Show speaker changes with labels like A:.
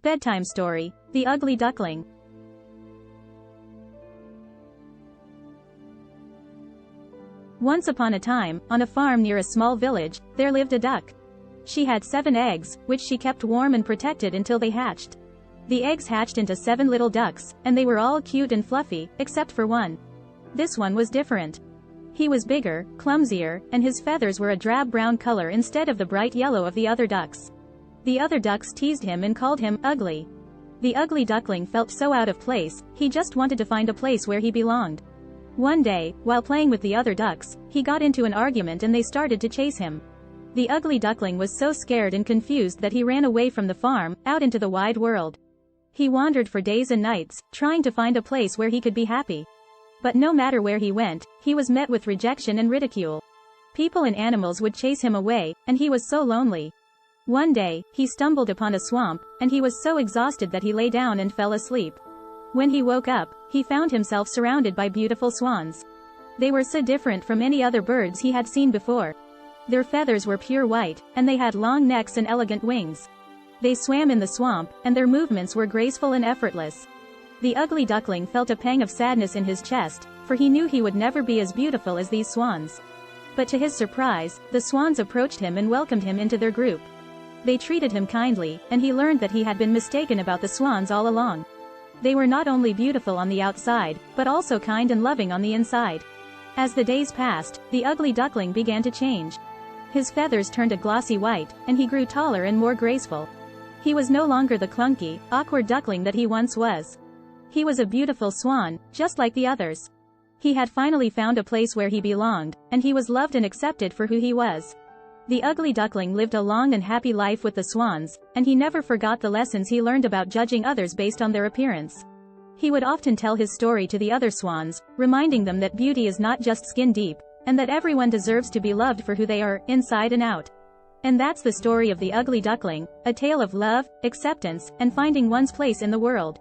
A: Bedtime story, The Ugly Duckling. Once upon a time, on a farm near a small village, there lived a duck. She had 7 eggs, which she kept warm and protected until they hatched. The eggs hatched into 7 little ducks, and they were all cute and fluffy, except for one. This one was different. He was bigger, clumsier, and his feathers were a drab brown color instead of the bright yellow of the other ducks. The other ducks teased him and called him ugly. The ugly duckling felt so out of place, he just wanted to find a place where he belonged. One day, while playing with the other ducks, he got into an argument and they started to chase him. The ugly duckling was so scared and confused that he ran away from the farm, out into the wide world. He wandered for days and nights, trying to find a place where he could be happy. But no matter where he went, he was met with rejection and ridicule. People and animals would chase him away, and he was so lonely. One day, he stumbled upon a swamp, and he was so exhausted that he lay down and fell asleep. When he woke up, he found himself surrounded by beautiful swans. They were so different from any other birds he had seen before. Their feathers were pure white, and they had long necks and elegant wings. They swam in the swamp, and their movements were graceful and effortless. The ugly duckling felt a pang of sadness in his chest, for he knew he would never be as beautiful as these swans. But to his surprise, the swans approached him and welcomed him into their group. They treated him kindly, and he learned that he had been mistaken about the swans all along. They were not only beautiful on the outside, but also kind and loving on the inside. As the days passed, the ugly duckling began to change. His feathers turned a glossy white, and he grew taller and more graceful. He was no longer the clunky, awkward duckling that he once was. He was a beautiful swan, just like the others. He had finally found a place where he belonged, and he was loved and accepted for who he was. The ugly duckling lived a long and happy life with the swans, and he never forgot the lessons he learned about judging others based on their appearance. He would often tell his story to the other swans, reminding them that beauty is not just skin deep, and that everyone deserves to be loved for who they are, inside and out. And that's the story of the ugly duckling, a tale of love, acceptance, and finding one's place in the world.